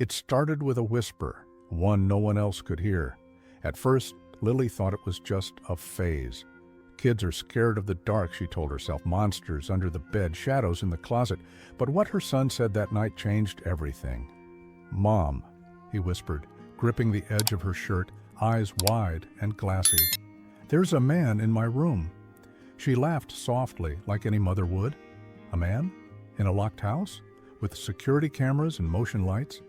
It started with a whisper, one no one else could hear. At first, Lily thought it was just a phase. Kids are scared of the dark, she told herself. Monsters under the bed, shadows in the closet. But what her son said that night changed everything. "Mom," he whispered, gripping the edge of her shirt, eyes wide and glassy. "There's a man in my room." She laughed softly, like any mother would. A man? In a locked house? With security cameras and motion lights?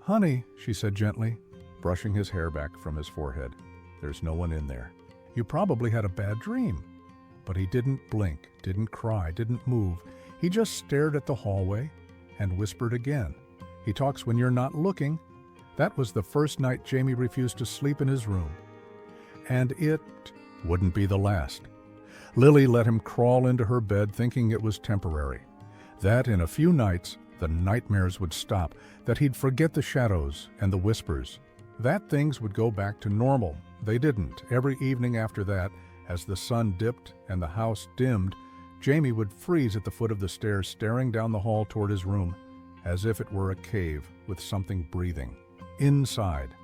"Honey," she said gently, brushing his hair back from his forehead. "There's no one in there. You probably had a bad dream." But he didn't blink, didn't cry, didn't move. He just stared at the hallway and whispered again. "He talks when you're not looking." That was the first night Jamie refused to sleep in his room. And it wouldn't be the last. Lily let him crawl into her bed thinking it was temporary. That in a few nights, the nightmares would stop, that he'd forget the shadows and the whispers, that things would go back to normal. They didn't. Every evening after that, as the sun dipped and the house dimmed, Jamie would freeze at the foot of the stairs, staring down the hall toward his room, as if it were a cave with something breathing. Inside.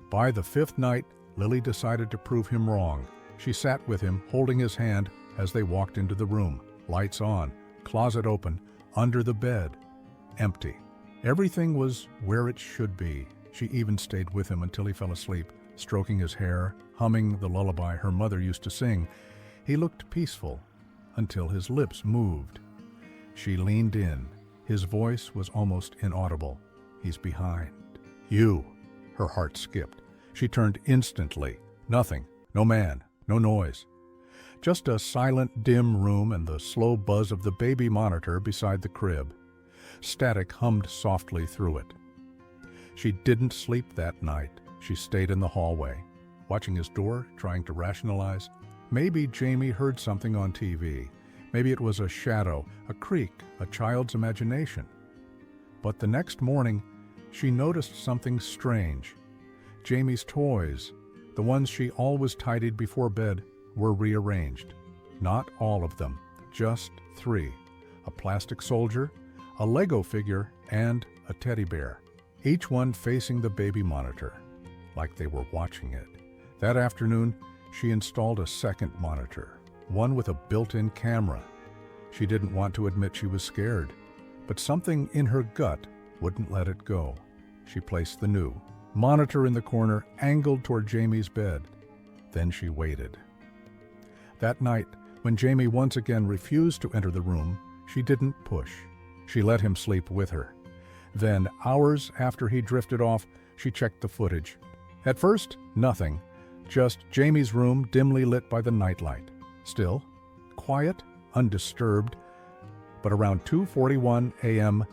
By the fifth night, Lily decided to prove him wrong. She sat with him, holding his hand as they walked into the room. Lights on, closet open, under the bed, empty. Everything was where it should be. She even stayed with him until he fell asleep, stroking his hair, humming the lullaby her mother used to sing. He looked peaceful until his lips moved. She leaned in. His voice was almost inaudible. "He's behind." "You." Her heart skipped. She turned instantly. Nothing. No man. No noise. Just a silent, dim room and the slow buzz of the baby monitor beside the crib. Static hummed softly through it. She didn't sleep that night. She stayed in the hallway, watching his door, trying to rationalize. Maybe Jamie heard something on TV. Maybe it was a shadow, a creak, a child's imagination. But the next morning, she noticed something strange. Jamie's toys, the ones she always tidied before bed, were rearranged. Not all of them, just 3. A plastic soldier, a Lego figure, and a teddy bear. Each one facing the baby monitor, like they were watching it. That afternoon, she installed a second monitor, one with a built-in camera. She didn't want to admit she was scared, but something in her gut wouldn't let it go. She placed the new monitor in the corner, angled toward Jamie's bed. Then she waited. That night, when Jamie once again refused to enter the room, she didn't push. She let him sleep with her. Then, hours after he drifted off, she checked the footage. At first, nothing. Just Jamie's room dimly lit by the nightlight. Still, quiet, undisturbed. But around 2:41 a.m.,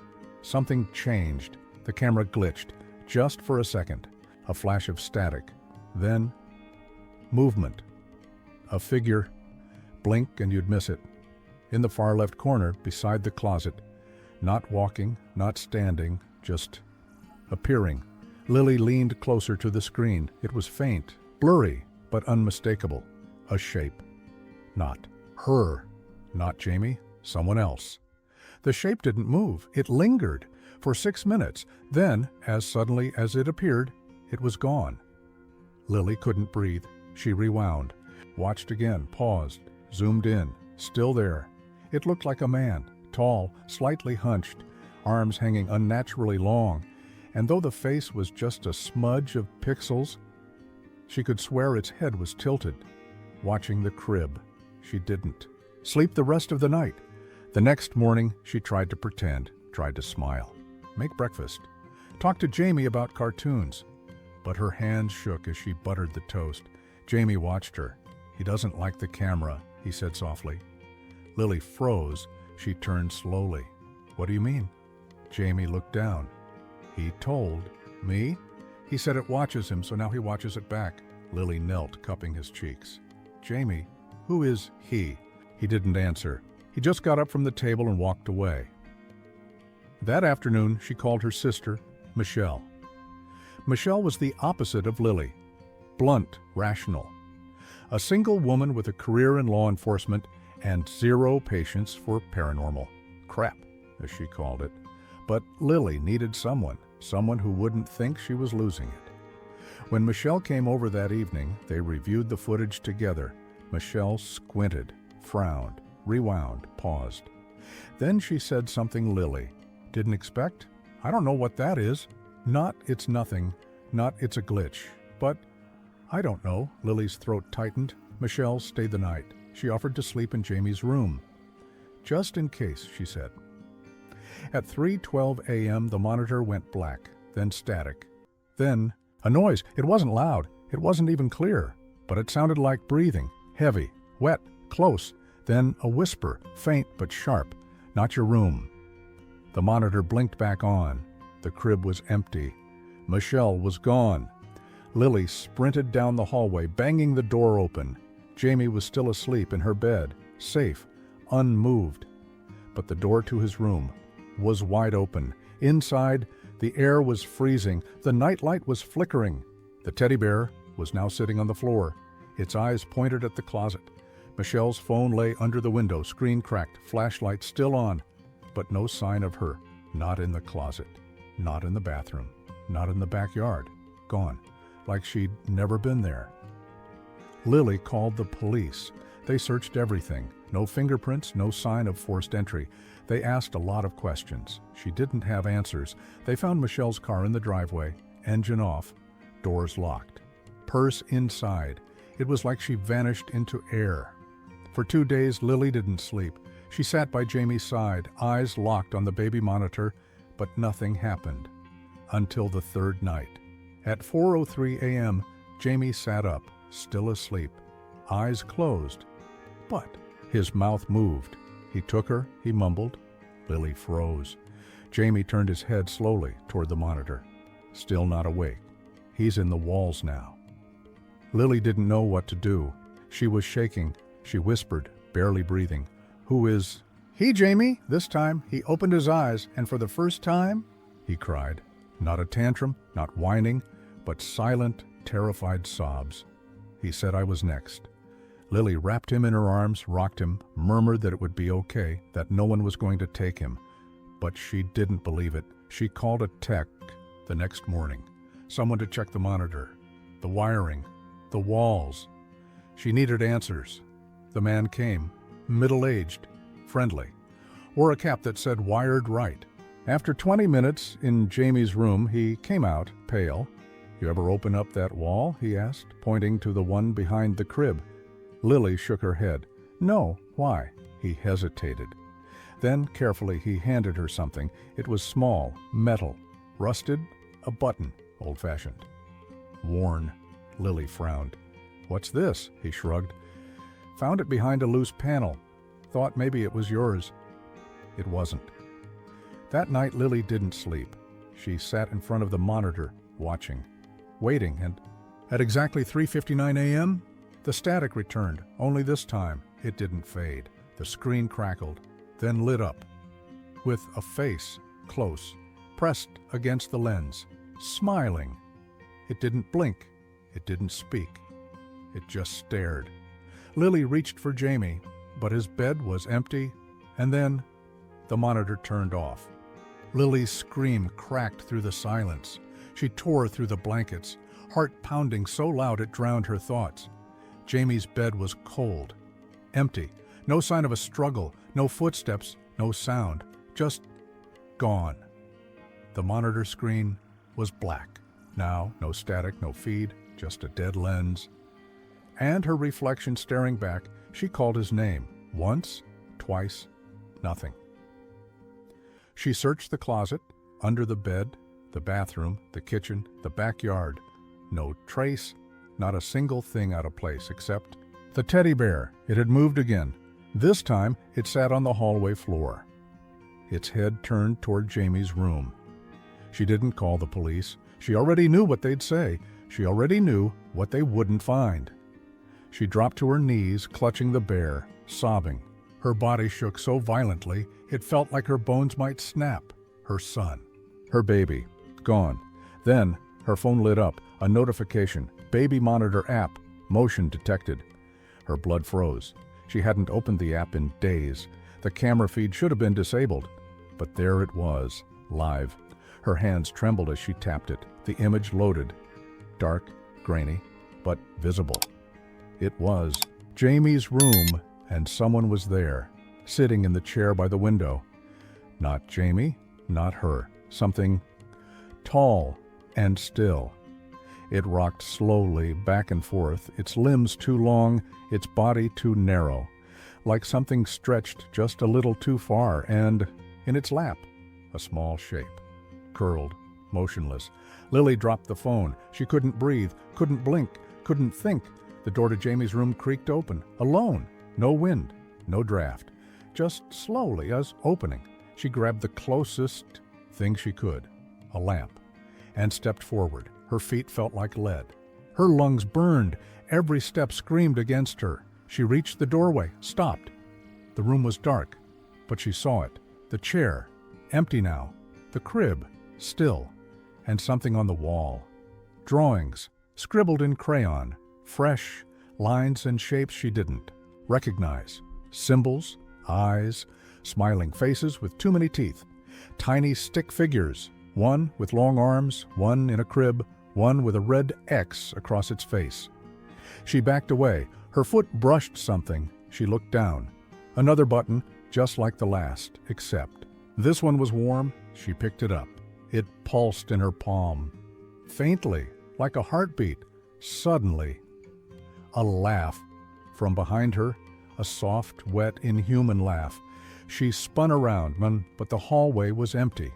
something changed. The camera glitched, just for a second. A flash of static. Then, movement. A figure. Blink and you'd miss it. In the far left corner, beside the closet. Not walking, not standing, just appearing. Lily leaned closer to the screen. It was faint, blurry, but unmistakable. A shape. Not her. Not Jamie. Someone else. The shape didn't move. It lingered for 6 minutes. Then, as suddenly as it appeared, it was gone. Lily couldn't breathe. She rewound. Watched again, paused, zoomed in. Still there. It looked like a man. Tall, slightly hunched, arms hanging unnaturally long, and though the face was just a smudge of pixels, she could swear its head was tilted. Watching the crib, she didn't sleep the rest of the night. The next morning, she tried to pretend, tried to smile, make breakfast, talk to Jamie about cartoons. But her hands shook as she buttered the toast. Jamie watched her. "He doesn't like the camera," he said softly. Lily froze. She turned slowly. "What do you mean?" Jamie looked down. "He told me?" "He said it watches him, so now he watches it back." Lily knelt, cupping his cheeks. "Jamie, who is he?" He didn't answer. He just got up from the table and walked away. That afternoon, she called her sister, Michelle. Michelle was the opposite of Lily. Blunt, rational. A single woman with a career in law enforcement and zero patience for paranormal crap, as she called it. But Lily needed someone, someone who wouldn't think she was losing it. When Michelle came over that evening, they reviewed the footage together. Michelle squinted, frowned, rewound, paused. Then she said something Lily didn't expect. I don't know what that is. Not it's nothing, not it's a glitch, but I don't know. Lily's throat tightened. Michelle stayed the night. She offered to sleep in Jamie's room. Just in case, she said. At 3:12 a.m., the monitor went black, then static. Then a noise. It wasn't loud. It wasn't even clear, but it sounded like breathing, heavy, wet, close. Then a whisper, faint but sharp. Not your room. The monitor blinked back on. The crib was empty. Michelle was gone. Lily sprinted down the hallway, banging the door open. Jamie was still asleep in her bed, safe, unmoved. But the door to his room was wide open. Inside, the air was freezing. The nightlight was flickering. The teddy bear was now sitting on the floor, its eyes pointed at the closet. Michelle's phone lay under the window, screen cracked, flashlight still on, but no sign of her. Not in the closet, not in the bathroom, not in the backyard. Gone, like she'd never been there. Lily called the police. They searched everything. No fingerprints, no sign of forced entry. They asked a lot of questions. She didn't have answers. They found Michelle's car in the driveway, engine off, doors locked. Purse inside. It was like she vanished into air. For 2 days, Lily didn't sleep. She sat by Jamie's side, eyes locked on the baby monitor, but nothing happened. Until the third night. At 4:03 a.m., Jamie sat up, still asleep, eyes closed. But his mouth moved. He took her, he mumbled. Lily froze. Jamie turned his head slowly toward the monitor. Still not awake. He's in the walls now. Lily didn't know what to do. She was shaking. She whispered, barely breathing. Who is... He, Jamie. This time, he opened his eyes, and for the first time, he cried. Not a tantrum, not whining, but silent, terrified sobs. He said I was next. Lily wrapped him in her arms, rocked him, murmured that it would be okay, that no one was going to take him. But she didn't believe it. She called a tech the next morning. Someone to check the monitor, the wiring, the walls. She needed answers. The man came, middle-aged, friendly, wore a cap that said wired right. After 20 minutes in Jamie's room, he came out, pale. You ever open up that wall? He asked, pointing to the one behind the crib. Lily shook her head. No, why? He hesitated. Then, carefully, he handed her something. It was small, metal, rusted, a button, old-fashioned. Worn. Lily frowned. What's this? He shrugged. Found it behind a loose panel. Thought maybe it was yours. It wasn't. That night, Lily didn't sleep. She sat in front of the monitor, watching, waiting, and at exactly 3:59 a.m., the static returned, only this time it didn't fade. The screen crackled, then lit up, with a face close, pressed against the lens, smiling. It didn't blink. It didn't speak. It just stared. Lily reached for Jamie, but his bed was empty, and then the monitor turned off. Lily's scream cracked through the silence. She tore through the blankets, heart pounding so loud it drowned her thoughts. Jamie's bed was cold, empty, no sign of a struggle, no footsteps, no sound, just gone. The monitor screen was black. Now, no static, no feed, just a dead lens. And her reflection staring back, she called his name. Once, twice, nothing. She searched the closet, under the bed, the bathroom, the kitchen, the backyard. No trace, not a single thing out of place except the teddy bear. It had moved again. This time, it sat on the hallway floor. Its head turned toward Jamie's room. She didn't call the police. She already knew what they'd say. She already knew what they wouldn't find. She dropped to her knees, clutching the bear, sobbing. Her body shook so violently, it felt like her bones might snap. Her son. Her baby. Gone. Then, her phone lit up. A notification. Baby monitor app. Motion detected. Her blood froze. She hadn't opened the app in days. The camera feed should have been disabled. But there it was, live. Her hands trembled as she tapped it. The image loaded. Dark, grainy, but visible. It was Jamie's room, and someone was there, sitting in the chair by the window. Not Jamie, not her. Something tall and still. It rocked slowly back and forth, its limbs too long, its body too narrow, like something stretched just a little too far, and in its lap, a small shape, curled, motionless. Lily dropped the phone. She couldn't breathe, couldn't blink, couldn't think. The door to Jamie's room creaked open, alone, no wind, no draft, just slowly as opening. She grabbed the closest thing she could, a lamp, and stepped forward. Her feet felt like lead. Her lungs burned. Every step screamed against her. She reached the doorway, stopped. The room was dark, but she saw it. The chair, empty now. The crib, still. And something on the wall. Drawings, scribbled in crayon. Fresh, lines and shapes she didn't recognize. Symbols, eyes, smiling faces with too many teeth. Tiny stick figures, one with long arms, one in a crib, one with a red X across its face. She backed away. Her foot brushed something. She looked down. Another button, just like the last, except this one was warm. She picked it up. It pulsed in her palm. Faintly, like a heartbeat. Suddenly, a laugh. From behind her, a soft, wet, inhuman laugh. She spun around, but the hallway was empty.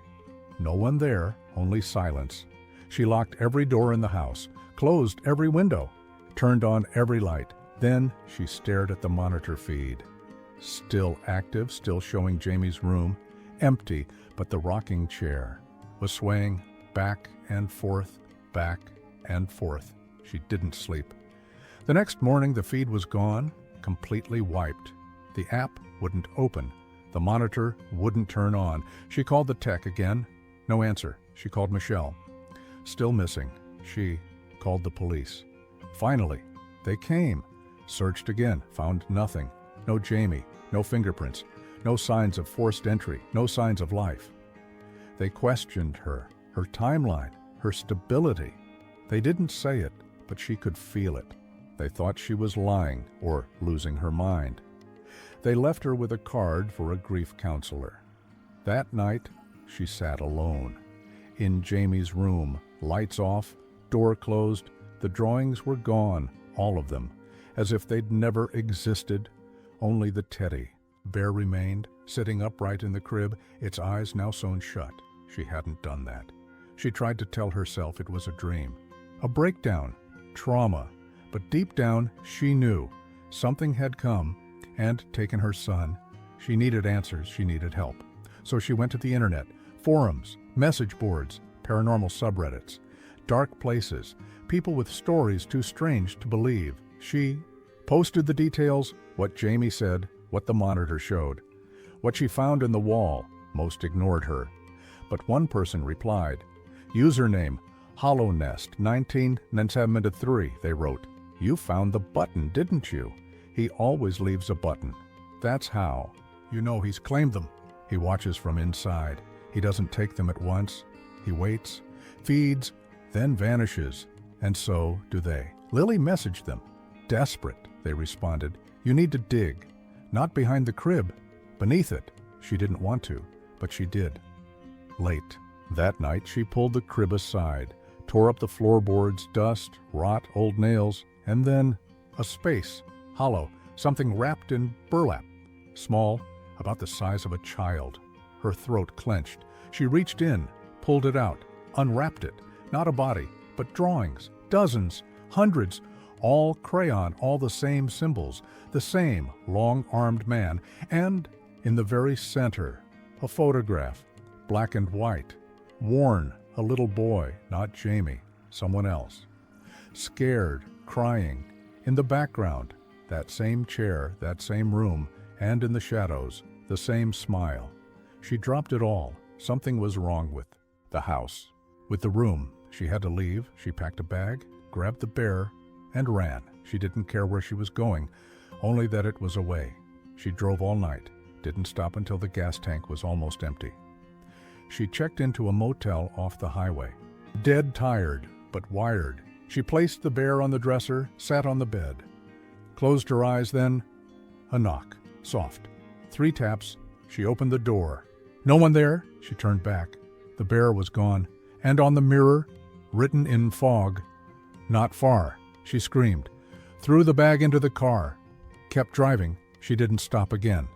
No one there, only silence. She locked every door in the house, closed every window, turned on every light. Then she stared at the monitor feed. Still active, still showing Jamie's room, empty, but the rocking chair was swaying back and forth, back and forth. She didn't sleep. The next morning, the feed was gone, completely wiped. The app wouldn't open. The monitor wouldn't turn on. She called the tech again. No answer. She called Michelle. Still missing. She called the police. Finally, they came. Searched again. Found nothing. No Jamie. No fingerprints. No signs of forced entry. No signs of life. They questioned her timeline, her stability. They didn't say it, but she could feel it. They thought she was lying or losing her mind. They left her with a card for a grief counselor. That night, she sat alone. In Jamie's room, lights off, door closed, the drawings were gone, all of them, as if they'd never existed. Only the teddy, bear remained, sitting upright in the crib, its eyes now sewn shut. She hadn't done that. She tried to tell herself it was a dream, a breakdown, trauma, but deep down she knew something had come and taken her son. She needed answers, she needed help. So she went to the internet, forums, message boards, paranormal subreddits, dark places, people with stories too strange to believe. She posted the details, what Jamie said, what the monitor showed. What she found in the wall, most ignored her. But one person replied. Username, HollowNest 1973, they wrote. You found the button, didn't you? He always leaves a button. That's how. You know he's claimed them. He watches from inside. He doesn't take them at once. He waits, feeds, then vanishes. And so do they. Lily messaged them. Desperate, they responded. You need to dig. Not behind the crib. Beneath it. She didn't want to, but she did. Late. That night she pulled the crib aside, tore up the floorboards, dust, rot, old nails, and then a space, hollow, something wrapped in burlap. Small, about the size of a child. Her throat clenched. She reached in, pulled it out, unwrapped it. Not a body, but drawings, dozens, hundreds, all crayon, all the same symbols, the same long-armed man, and in the very center, a photograph, black and white, worn, a little boy, not Jamie, someone else. Scared, crying. In the background, that same chair, that same room, and in the shadows, the same smile. She dropped it all. Something was wrong with the house. With the room, she had to leave. She packed a bag, grabbed the bear, and ran. She didn't care where she was going, only that it was away. She drove all night, didn't stop until the gas tank was almost empty. She checked into a motel off the highway. Dead tired, but wired. She placed the bear on the dresser, sat on the bed. Closed her eyes, then a knock, soft. 3 taps. She opened the door. No one there. She turned back. The bear was gone. And on the mirror, written in fog, "Not far." She screamed. Threw the bag into the car. Kept driving. She didn't stop again.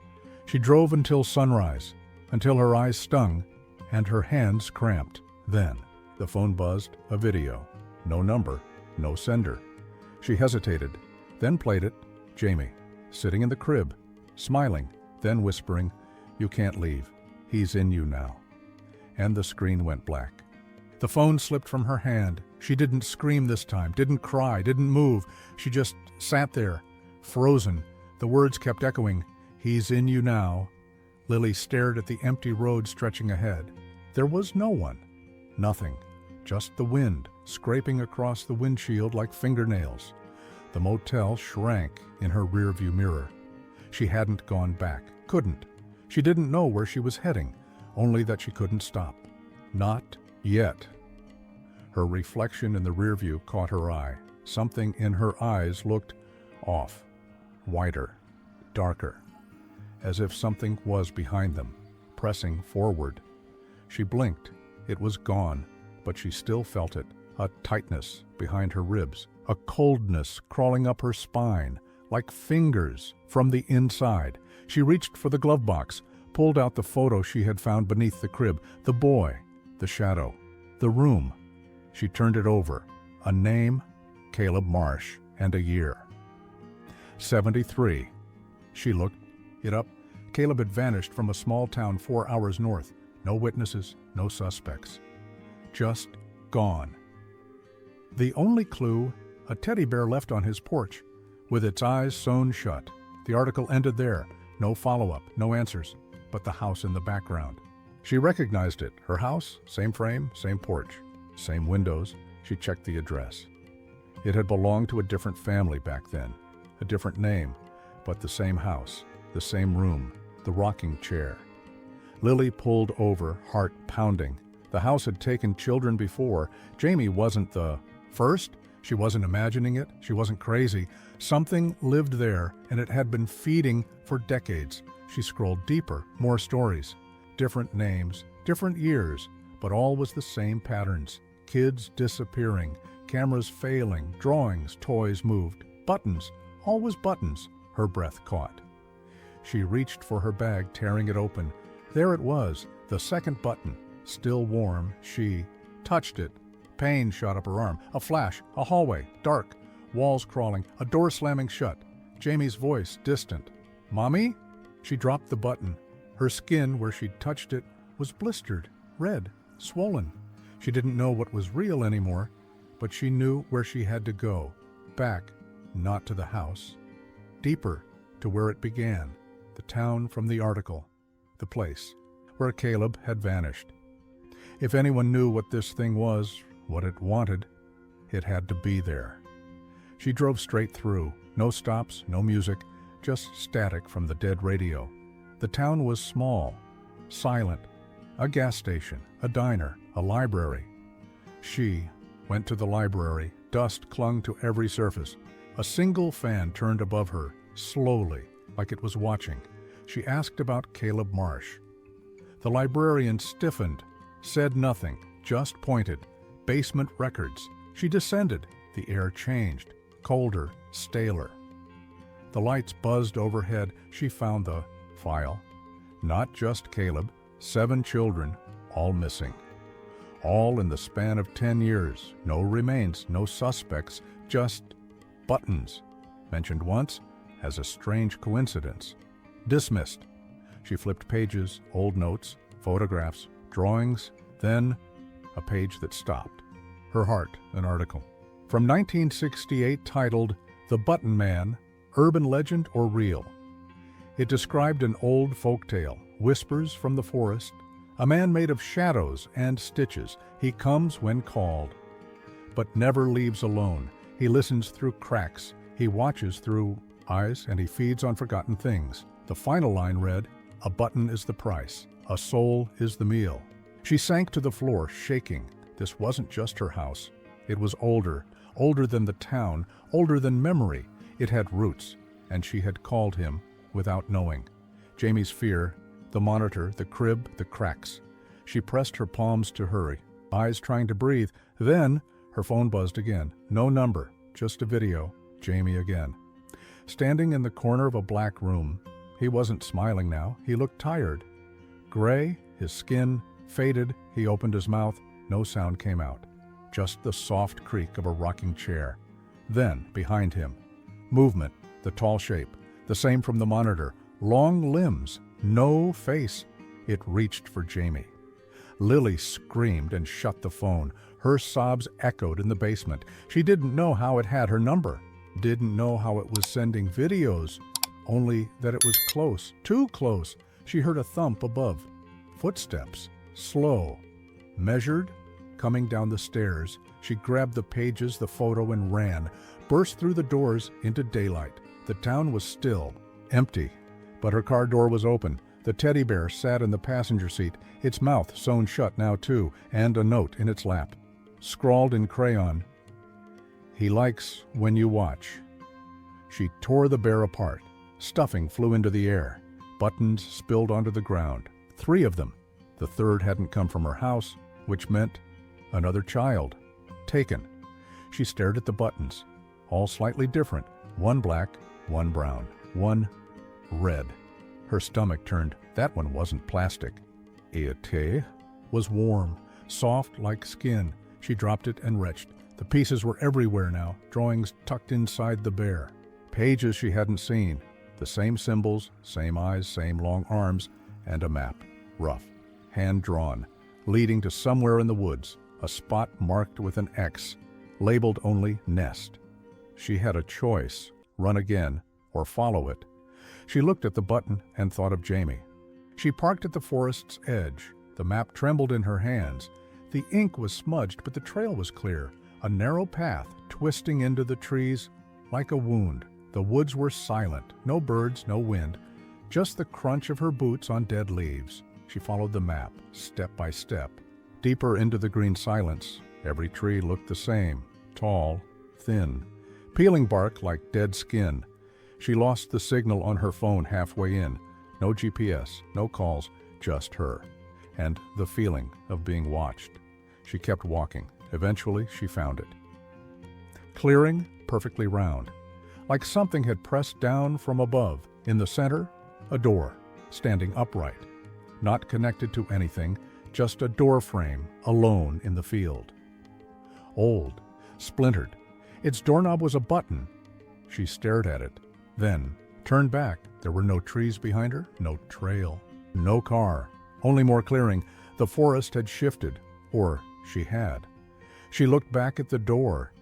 She drove until sunrise, until her eyes stung and her hands cramped. Then the phone buzzed, a video. No number, no sender. She hesitated, then played it. Jamie, sitting in the crib, smiling, then whispering, "You can't leave. He's in you now." And the screen went black. The phone slipped from her hand. She didn't scream this time, didn't cry, didn't move. She just sat there, frozen. The words kept echoing, "He's in you now." Lily stared at the empty road stretching ahead. There was no one. Nothing. Just the wind scraping across the windshield like fingernails. The motel shrank in her rearview mirror. She hadn't gone back. Couldn't. She didn't know where she was heading, only that she couldn't stop. Not yet. Her reflection in the rearview caught her eye. Something in her eyes looked off, wider, darker, as if something was behind them, pressing forward. She blinked. It was gone, but she still felt it, a tightness behind her ribs, a coldness crawling up her spine, like fingers from the inside. She reached for the glove box, pulled out the photo she had found beneath the crib, the boy, the shadow, the room. She turned it over. A name, Caleb Marsh, and a year. 73. She looked it up. Caleb had vanished from a small town 4 hours north. No witnesses, no suspects. Just gone. The only clue, a teddy bear left on his porch, with its eyes sewn shut. The article ended there. No follow-up, no answers, but the house in the background. She recognized it. Her house, same frame, same porch, same windows. She checked the address. It had belonged to a different family back then, a different name, but the same house, the same room, the rocking chair. Lily pulled over, heart pounding. The house had taken children before. Jamie wasn't the first. She wasn't imagining it. She wasn't crazy. Something lived there, and it had been feeding for decades. She scrolled deeper, more stories. Different names, different years, but all was the same patterns. Kids disappearing, cameras failing, drawings, toys moved. Buttons, always buttons, her breath caught. She reached for her bag, tearing it open. There it was, the second button, still warm. She touched it. Pain shot up her arm. A flash, a hallway, dark, walls crawling, a door slamming shut. Jamie's voice, distant. "Mommy?" She dropped the button. Her skin, where she'd touched it, was blistered, red, swollen. She didn't know what was real anymore, but she knew where she had to go. Back, not to the house. Deeper, to where it began. The town from the article. The place where Caleb had vanished. If anyone knew what this thing was, what it wanted, it had to be there. She drove straight through. No stops, no music, just static from the dead radio. The town was small, silent. A gas station, a diner, a library. She went to the library. Dust clung to every surface. A single fan turned above her, slowly, like it was watching. She asked about Caleb Marsh. The librarian stiffened, said nothing, just pointed. Basement records. She descended. The air changed, colder, staler. The lights buzzed overhead. She found the file. Not just Caleb, 7 children, all missing. All in the span of 10 years. No remains, no suspects, just buttons. Mentioned once as a strange coincidence. Dismissed. She flipped pages, old notes, photographs, drawings, then a page that stopped. Her heart, an article. From 1968 titled The Button Man, Urban Legend or Real. It described an old folk tale, whispers from the forest, a man made of shadows and stitches. He comes when called, but never leaves alone. He listens through cracks. He watches through eyes, and he feeds on forgotten things. The final line read, "A button is the price. A soul is the meal." She sank to the floor, shaking. This wasn't just her house. It was older, older than the town, older than memory. It had roots, and she had called him without knowing. Jamie's fear, the monitor, the crib, the cracks. She pressed her palms to hurry, eyes trying to breathe. Then her phone buzzed again. No number, just a video. Jamie again. Standing in the corner of a black room. He wasn't smiling now. He looked tired. Gray, his skin faded. He opened his mouth. No sound came out. Just the soft creak of a rocking chair. Then, behind him, movement, the tall shape, the same from the monitor. Long limbs, no face. It reached for Jamie. Lily screamed and shut the phone. Her sobs echoed in the basement. She didn't know how it had her number. Didn't know how it was sending videos. Only that it was close, too close. She heard a thump above. Footsteps, slow, measured, coming down the stairs. She grabbed the pages, the photo, and ran, burst through the doors into daylight. The town was still, empty, but her car door was open. The teddy bear sat in the passenger seat, its mouth sewn shut now too, and a note in its lap. Scrawled in crayon, "He likes when you watch." She tore the bear apart. Stuffing flew into the air. Buttons spilled onto the ground. 3 of them. The third hadn't come from her house, which meant another child. Taken. She stared at the buttons, all slightly different. One black, one brown, one red. Her stomach turned. That one wasn't plastic. It was warm, soft like skin. She dropped it and retched. The pieces were everywhere now, drawings tucked inside the bear. Pages she hadn't seen. The same symbols, same eyes, same long arms, and a map. Rough, hand-drawn, leading to somewhere in the woods, a spot marked with an X, labeled only Nest. She had a choice, run again, or follow it. She looked at the button and thought of Jamie. She parked at the forest's edge. The map trembled in her hands. The ink was smudged, but the trail was clear. A narrow path twisting into the trees like a wound. The woods were silent, no birds, no wind, just the crunch of her boots on dead leaves. She followed the map, step by step. Deeper into the green silence, every tree looked the same, tall, thin, peeling bark like dead skin. She lost the signal on her phone halfway in. No GPS, no calls, just her. And the feeling of being watched. She kept walking. Eventually, she found it. Clearing, perfectly round. Like something had pressed down from above. In the center, a door, standing upright. Not connected to anything, just a door frame, alone in the field. Old, splintered. Its doorknob was a button. She stared at it, then turned back. There were no trees behind her, no trail, no car. Only more clearing. The forest had shifted, or she had. She looked back at the door.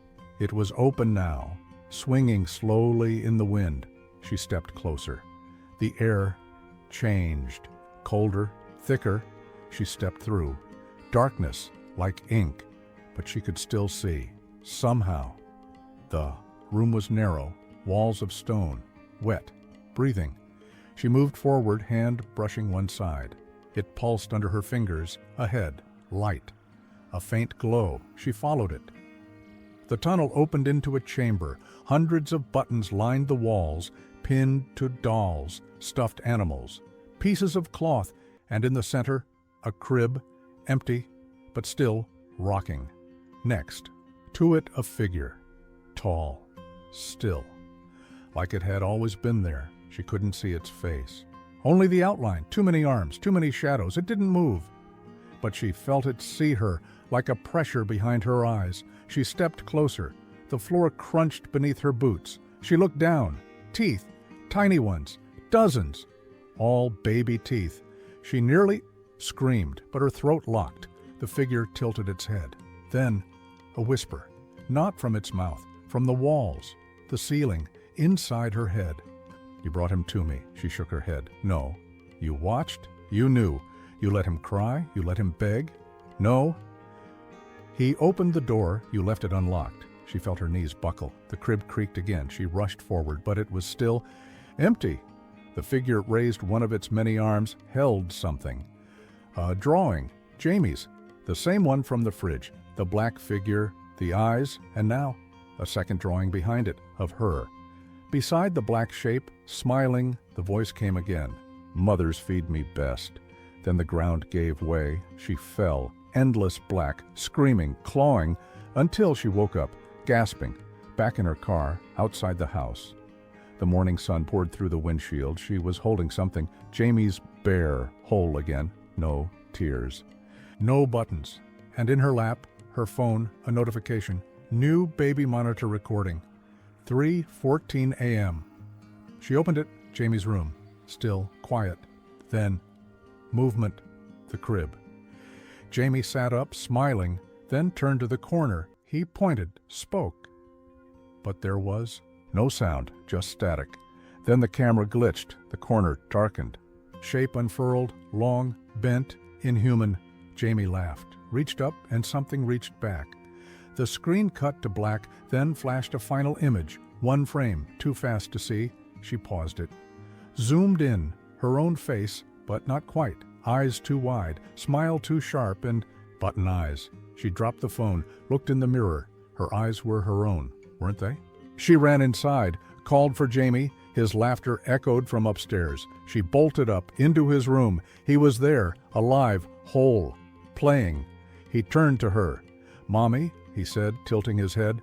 It was open now, swinging slowly in the wind. She stepped closer. The air changed, colder, thicker. She stepped through. Darkness, like ink, but she could still see. Somehow. The room was narrow, walls of stone, wet, breathing. She moved forward, hand brushing one side. It pulsed under her fingers, ahead, light. A faint glow. She followed it. The tunnel opened into a chamber. Hundreds of buttons lined the walls, pinned to dolls, stuffed animals, pieces of cloth, and in the center, a crib, empty, but still rocking. Next, to it a figure, tall, still, like it had always been there. She couldn't see its face. Only the outline, too many arms, too many shadows. It didn't move. But she felt it see her, like a pressure behind her eyes. She stepped closer. The floor crunched beneath her boots. She looked down. Teeth, tiny ones, dozens, all baby teeth. She nearly screamed, but her throat locked. The figure tilted its head. Then, a whisper, not from its mouth, from the walls, the ceiling, inside her head. "You brought him to me." She shook her head. "No." "You watched? You knew. You let him cry? You let him beg?" "No." "He opened the door. You left it unlocked." She felt her knees buckle. The crib creaked again. She rushed forward, but it was still empty. The figure raised one of its many arms, held something. A drawing, Jamie's, the same one from the fridge, the black figure, the eyes, and now a second drawing behind it of her. Beside the black shape, smiling, the voice came again. Mothers feed me best. Then the ground gave way. She fell, endless black, screaming, clawing, until she woke up, gasping, back in her car, outside the house. The morning sun poured through the windshield. She was holding something. Jamie's bare, whole again. No tears. No buttons. And in her lap, her phone, a notification. New baby monitor recording. 3:14 a.m. She opened it. Jamie's room. Still, quiet. Then, movement. The crib. Jamie sat up, smiling, then turned to the corner. He pointed, spoke. But there was no sound, just static. Then the camera glitched. The corner darkened. Shape unfurled, long, bent, inhuman. Jamie laughed, reached up, and something reached back. The screen cut to black, then flashed a final image. One frame, too fast to see. She paused it. Zoomed in, her own face, but not quite. Eyes too wide, smile too sharp, and button eyes. She dropped the phone, looked in the mirror. Her eyes were her own, weren't they? She ran inside, called for Jamie. His laughter echoed from upstairs. She bolted up into his room. He was there, alive, whole, playing. He turned to her. "Mommy," he said, tilting his head,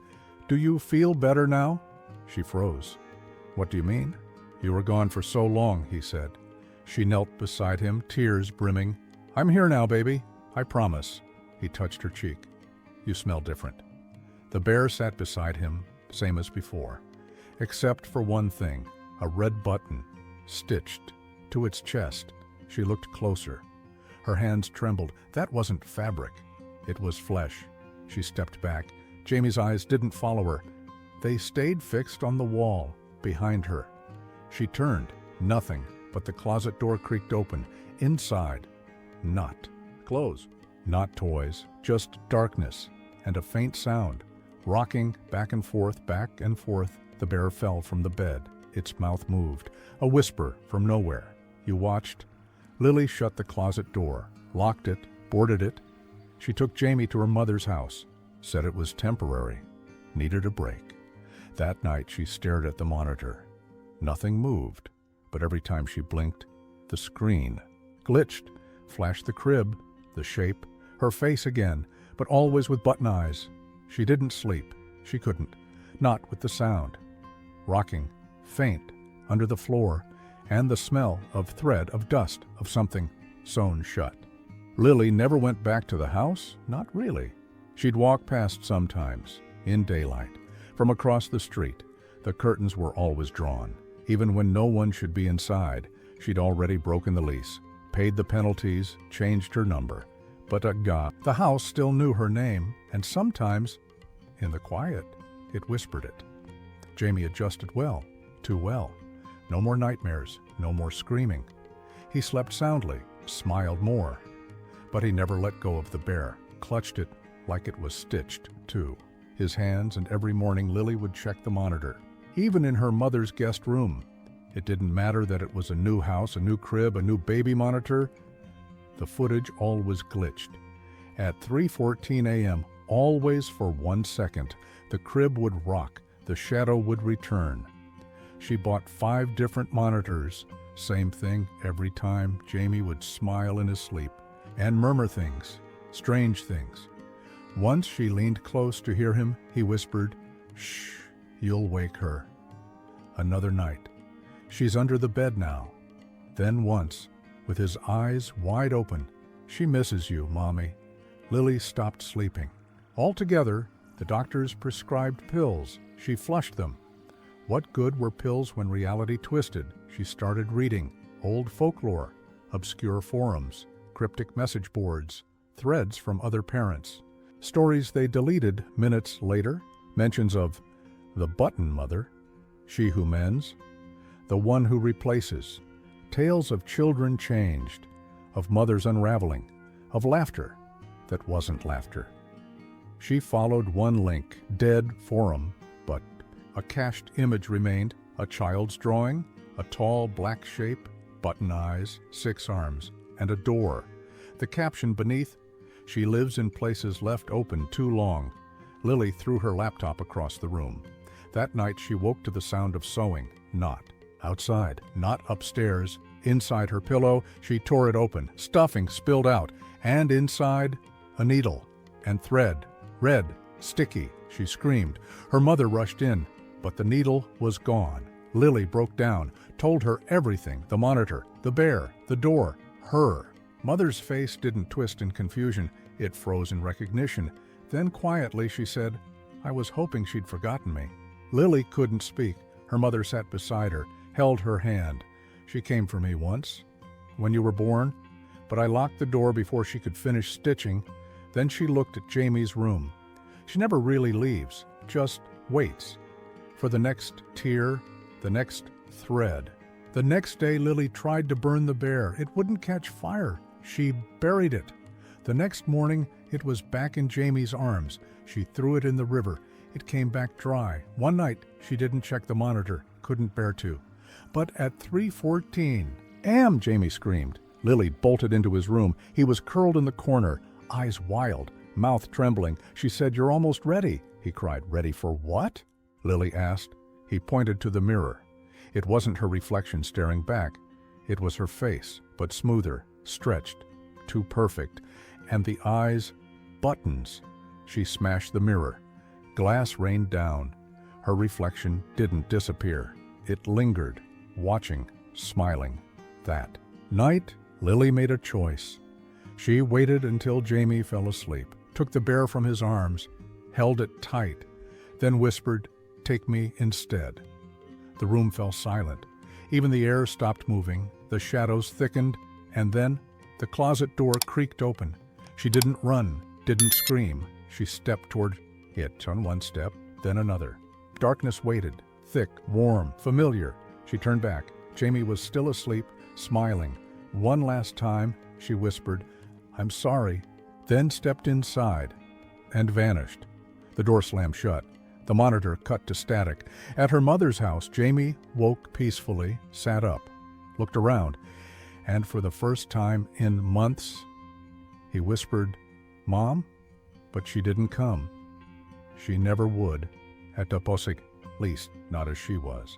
"do you feel better now?" She froze. "What do you mean?" "You were gone for so long," he said. She knelt beside him, tears brimming. "I'm here now, baby. I promise." He touched her cheek. "You smell different." The bear sat beside him, same as before, except for one thing, a red button, stitched to its chest. She looked closer. Her hands trembled. That wasn't fabric. It was flesh. She stepped back. Jamie's eyes didn't follow her. They stayed fixed on the wall, behind her. She turned. Nothing, but the closet door creaked open. Inside, not clothes, not toys, just darkness and a faint sound. Rocking back and forth, the bear fell from the bed. Its mouth moved. A whisper from nowhere. You watched. Lily shut the closet door, locked it, boarded it. She took Jamie to her mother's house, said it was temporary, needed a break. That night she stared at the monitor. Nothing moved, but every time she blinked, the screen glitched, flashed the crib, the shape, her face again, but always with button eyes. She didn't sleep. She couldn't. Not with the sound. Rocking, faint, under the floor, and the smell of thread, of dust, of something sewn shut. Lily never went back to the house, not really. She'd walk past sometimes, in daylight, from across the street. The curtains were always drawn. Even when no one should be inside, she'd already broken the lease, paid the penalties, changed her number. But the house still knew her name, and sometimes, in the quiet, it whispered it. Jamie adjusted well, too well. No more nightmares, no more screaming. He slept soundly, smiled more. But he never let go of the bear, clutched it like it was stitched, too. His hands, and every morning Lily would check the monitor, even in her mother's guest room. It didn't matter that it was a new house, a new crib, a new baby monitor. The footage always glitched. At 3:14 a.m., always for 1 second, the crib would rock, the shadow would return. She bought 5 different monitors. Same thing every time. Jamie would smile in his sleep and murmur things, strange things. Once she leaned close to hear him. He whispered, "Shh, you'll wake her." Another night. She's under the bed now. Then once, with his eyes wide open, "She misses you, Mommy." Lily stopped sleeping. Altogether, the doctors prescribed pills. She flushed them. What good were pills when reality twisted? She started reading old folklore, obscure forums, cryptic message boards, threads from other parents, stories they deleted minutes later, mentions of the button mother, she who mends, the one who replaces, tales of children changed, of mothers unraveling, of laughter that wasn't laughter. She followed one link, dead forum, but a cached image remained, a child's drawing, a tall black shape, button eyes, 6 arms, and a door. The caption beneath, She lives in places left open too long. Lily threw her laptop across the room. That night she woke to the sound of sewing. Not outside, not upstairs. Inside her pillow, she tore it open. Stuffing spilled out, and inside, a needle and thread. Red, sticky, she screamed. Her mother rushed in, but the needle was gone. Lily broke down, told her everything, the monitor, the bear, the door, her. Mother's face didn't twist in confusion, it froze in recognition. Then quietly she said, "I was hoping she'd forgotten me." Lily couldn't speak. Her mother sat beside her, held her hand. "She came for me once, when you were born, but I locked the door before she could finish stitching." Then she looked at Jamie's room. She never really leaves, just waits for the next tear, the next thread. The next day Lily tried to burn the bear. It wouldn't catch fire. She buried it. The next morning it was back in Jamie's arms. She threw it in the river. It came back dry. One night she didn't check the monitor, couldn't bear to. But at 3:14, "Am!" Jamie screamed. Lily bolted into his room. He was curled in the corner, eyes wild, mouth trembling. She said, "You're almost ready." He cried. "Ready for what?" Lily asked. He pointed to the mirror. It wasn't her reflection staring back. It was her face, but smoother, stretched, too perfect. And the eyes, buttons. She smashed the mirror. Glass rained down. Her reflection didn't disappear. It lingered, watching, smiling. That night, Lily made a choice. She waited until Jamie fell asleep, took the bear from his arms, held it tight, then whispered, "Take me instead." The room fell silent. Even the air stopped moving, the shadows thickened, and then the closet door creaked open. She didn't run, didn't scream. She stepped toward it on one step, then another. Darkness waited, thick, warm, familiar. She turned back. Jamie was still asleep, smiling. One last time, she whispered, "I'm sorry," then stepped inside and vanished. The door slammed shut. The monitor cut to static. At her mother's house, Jamie woke peacefully, sat up, looked around, and for the first time in months, he whispered, "Mom?" But she didn't come. She never would, at Toposik, least not as she was.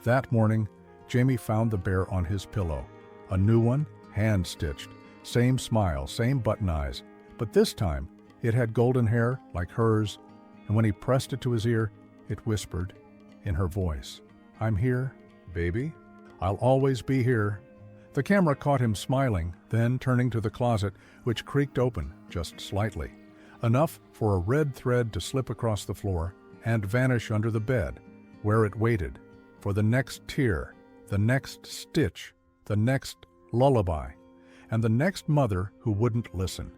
That morning, Jamie found the bear on his pillow. A new one, hand-stitched, same smile, same button eyes, but this time it had golden hair like hers, and when he pressed it to his ear, it whispered in her voice, "I'm here, baby. I'll always be here." The camera caught him smiling, then turning to the closet, which creaked open just slightly, enough for a red thread to slip across the floor and vanish under the bed, where it waited for the next tear, the next stitch, the next lullaby, and the next mother who wouldn't listen.